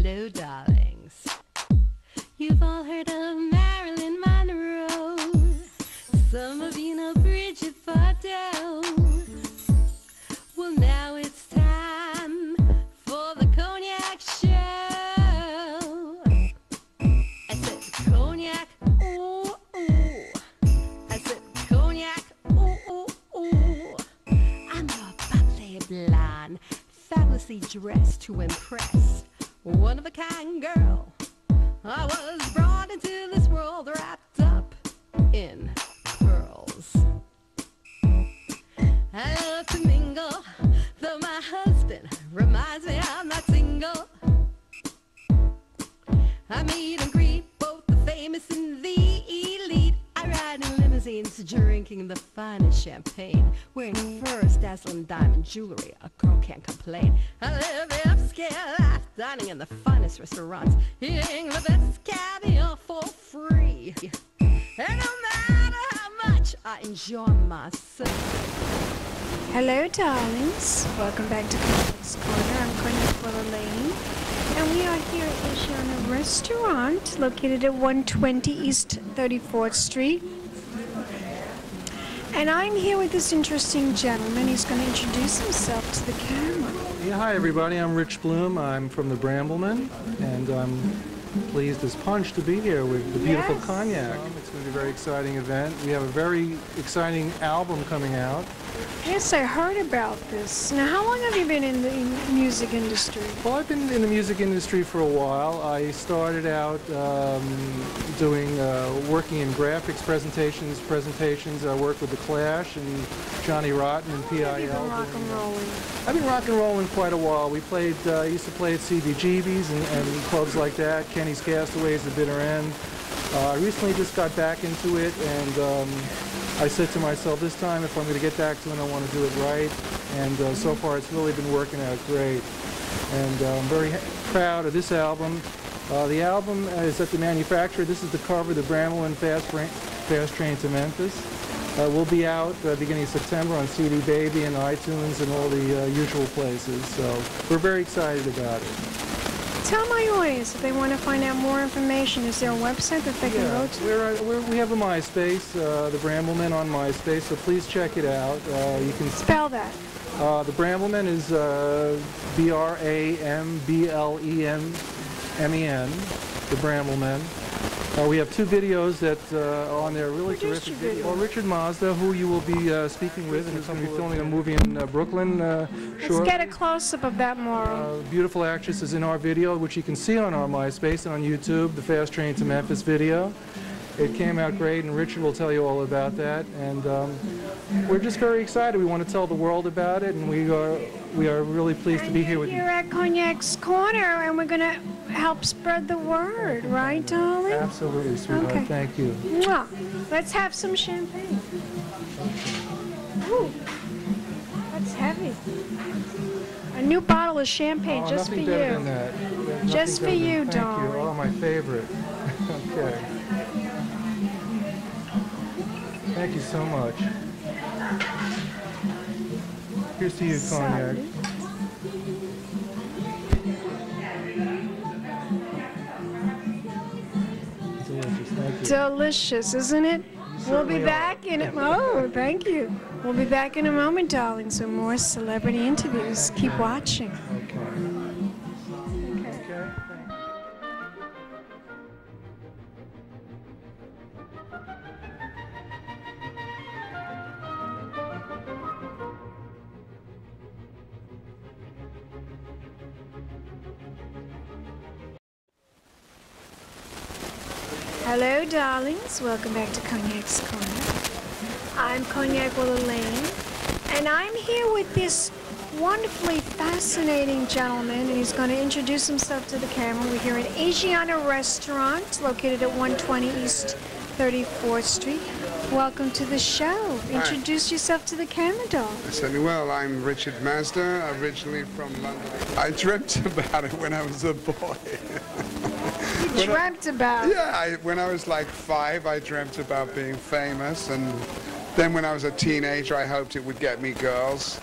Hello, darlings. You've all heard of Marilyn Monroe. Some of you know Bridget Bardot. Well, now it's time for the Cognac Show. I said Cognac, ooh, ooh. I said Cognac, ooh, ooh, ooh. I'm a bubbly blonde, fabulously dressed to impress. One of a kind girl. I was brought into this world wrapped up in pearls. I love to mingle, though my husband reminds me I'm not single. I meet and greet both the famous and the elite. I ride in limousines, drinking the finest champagne, wearing furs, dazzling diamond jewelry. A girl can't complain. I live the upscale life, dining in the finest restaurants, eating the best caviar for free. And no matter how much I enjoy myself. Hello, darlings. Welcome back to Cognac's Corner. I'm Cognac Wellerlane, and we are here at Asiana Restaurant, located at 120 East 34th Street. And I'm here with this interesting gentleman. He's going to introduce himself to the camera. Yeah, hi everybody. I'm Rich Bloom. I'm from the Bramblemen, and I'm pleased as punch to be here with the beautiful Cognac. It's going to be a very exciting event. We have a very exciting album coming out. Yes, I heard about this. Now, how long have you been in the music industry? Well, I've been in the music industry for a while. I started out working in graphics presentations. I worked with The Clash and Johnny Rotten and PIL. Have you been rock and rolling? I've been rock and rolling quite a while. We played, used to play at CBGB's and clubs like that, Kenny's Castaways, The Bitter End. I recently just got back into it, and I said to myself, this time if I'm going to get back to it, I want to do it right. And so far it's really been working out great. And I'm very proud of this album. The album is at the manufacturer. This is the cover, the Bramblemen Fast Train to Memphis. We'll be out beginning of September on CD Baby and iTunes and all the usual places. So we're very excited about it. Tell my audience if they want to find out more information. Is there a website that they can go to? We have a MySpace, the Bramblemen on MySpace, so please check it out. You can spell that. The Bramblemen is B-R-A-M-B-L-E-M-M-E-N, the Bramblemen. We have two videos that are on there, really terrific videos. Well, Richard Mazda, who you will be speaking with, and he's going to be filming a movie in Brooklyn shortly. Let's get a close-up of that more. Beautiful actress is in our video, which you can see on our MySpace and on YouTube, the Fast Train to Memphis video. It came out great, and Richard will tell you all about that. And we're just very excited. We want to tell the world about it, and we are really pleased to be here with you. You're at Cognac's Corner, and we're going to help spread the word, right, darling? Absolutely, sweetheart. Okay. Thank you. Mwah. Let's have some champagne. Ooh, that's heavy. A new bottle of champagne just for you. Than that. Just for you, darling. Thank you. Oh, my favorite. Okay. Thank you so much. Here's to you, Cognac. Delicious, thank you. Delicious, isn't it? We'll be back in a oh, thank you. We'll be back in a moment, darling. So more celebrity interviews. Keep watching. Okay. Hello, darlings. Welcome back to Cognac's Corner. I'm Cognac Wellerlane, and I'm here with this wonderfully fascinating gentleman, and he's going to introduce himself to the camera. We're here at Asiana Restaurant, located at 120 East 34th Street. Welcome to the show. Introduce yourself to the camera, doll. I certainly will. I'm Richard Mazda, originally from London. I dreamt about it when I was a boy. You dreamt about it? Yeah, when I was like 5, I dreamt about being famous, and then when I was a teenager, I hoped it would get me girls.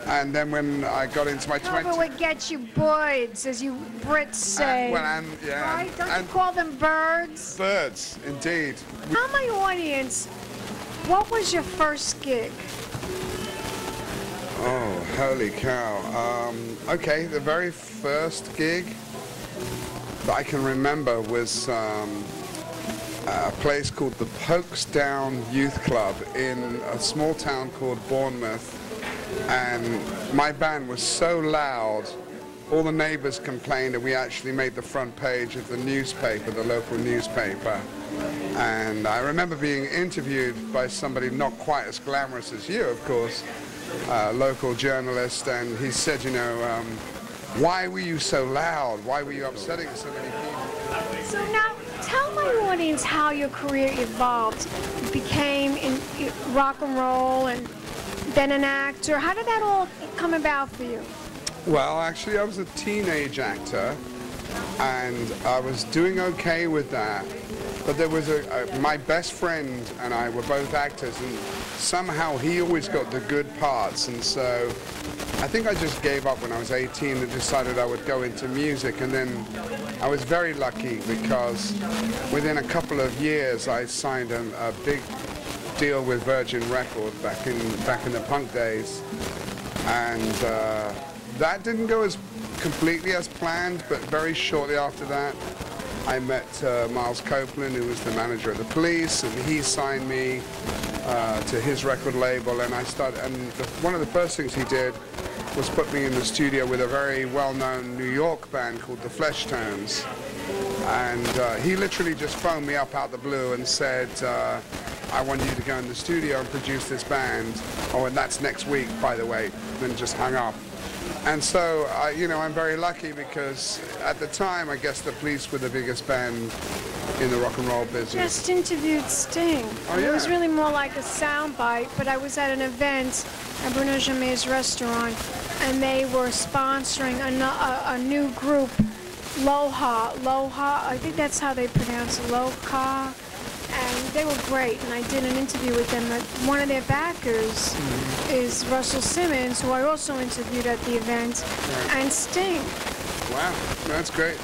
And then when I got into my 20s... Cover would get you boys, as you Brits say. Yeah. Right? Don't you call them birds? Birds, indeed. Tell my audience, what was your first gig? Oh, holy cow. Okay, the very first gig that I can remember was a place called the Pokesdown Youth Club in a small town called Bournemouth. And my band was so loud, all the neighbors complained, and we actually made the front page of the newspaper, the local newspaper. And I remember being interviewed by somebody not quite as glamorous as you, of course, a local journalist, and he said, you know, why were you so loud? Why were you upsetting so many people? So now, tell my audience how your career evolved. You became in rock and roll and then an actor. How did that all come about for you? Well, actually, I was a teenage actor, and I was doing okay with that. But there was my best friend and I were both actors, and somehow he always got the good parts. And so I think I just gave up when I was 18 and decided I would go into music. And then I was very lucky because within a couple of years I signed a big deal with Virgin Records back in the punk days, and that didn't go as completely as planned. But very shortly after that, I met Miles Copeland, who was the manager of the Police, and he signed me to his record label. And I started. And one of the first things he did was put me in the studio with a very well-known New York band called the Blisstones. And he literally just phoned me up out the blue and said, I want you to go in the studio and produce this band. Oh, and that's next week, by the way. Then just hung up. And so, you know, I'm very lucky because at the time, I guess the Police were the biggest band in the rock and roll business. Just interviewed Sting. Oh, yeah. It was really more like a soundbite, but I was at an event at Bruno Jamet's restaurant, and they were sponsoring a new group, Loha, I think that's how they pronounce it, Loha. And they were great, and I did an interview with them. One of their backers is Russell Simmons, who I also interviewed at the event, and Sting. Wow, that's great.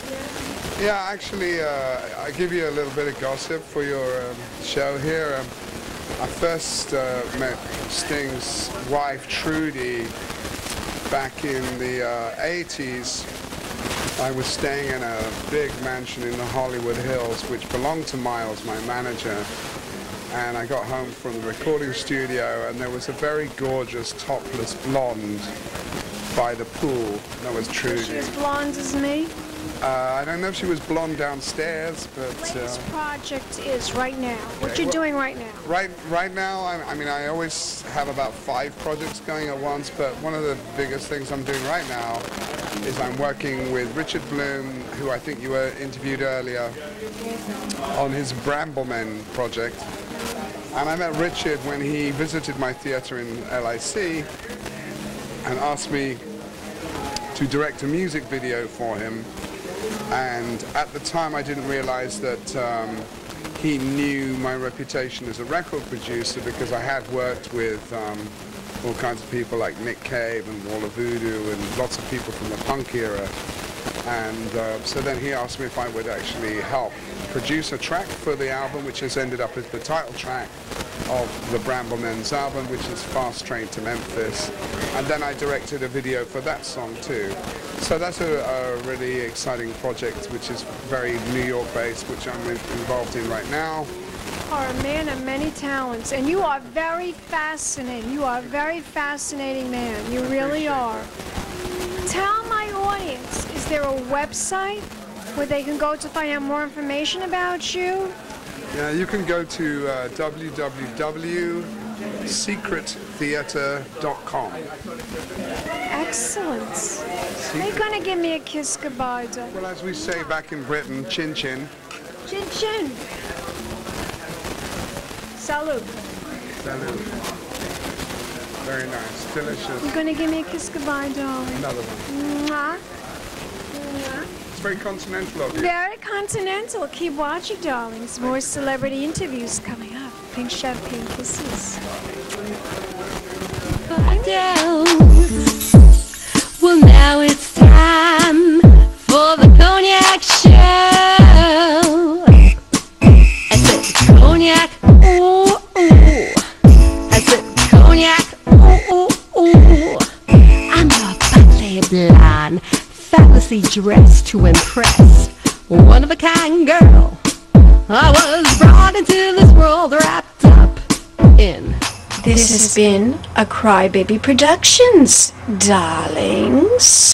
Yeah, actually, I'll give you a little bit of gossip for your show here. I first met Sting's wife, Trudy, back in the 80s. I was staying in a big mansion in the Hollywood Hills, which belonged to Miles, my manager. And I got home from the recording studio, and there was a very gorgeous topless blonde by the pool. That was Trudy. Was she as blonde as me? I don't know if she was blonde downstairs, but... Latest project is right now. What you doing right now? Right now, I mean, I always have about 5 projects going at once, but one of the biggest things I'm doing right now is I'm working with Richard Bloom, who I think you were interviewed earlier, on his Bramblemen project. And I met Richard when he visited my theater in LIC and asked me to direct a music video for him. And at the time I didn't realize that he knew my reputation as a record producer, because I had worked with all kinds of people like Nick Cave and Wall of Voodoo and lots of people from the punk era. And so then he asked me if I would actually help produce a track for the album, which has ended up as the title track of the Bramblemen's album, which is Fast Train to Memphis. And then I directed a video for that song too. So that's a really exciting project, which is very New York based, which I'm involved in right now. You are a man of many talents, and you are very fascinating. You are a very fascinating man. You really are. Tell my audience, is there a website where they can go to find out more information about you? Yeah, you can go to www.secrettheater.com. Excellent. Are you going to give me a kiss goodbye, Doug? Well, as we say back in Britain, chin chin. Chin chin. Salud. Salud. Very nice. Delicious. You're going to give me a kiss goodbye, darling? Another one. Mwah. Mwah. It's very continental of you. Very continental. Keep watching, darlings. More celebrity interviews coming up. Pink champagne kisses. Down. Now it's time for the Cognac Show. I said cognac, ooh, ooh. I said cognac, ooh, ooh, ooh. I'm a bubbly blonde, fabulously dressed to impress. One of a kind girl. I was brought into this world wrapped up in. This has been a Crybaby Productions, darlings.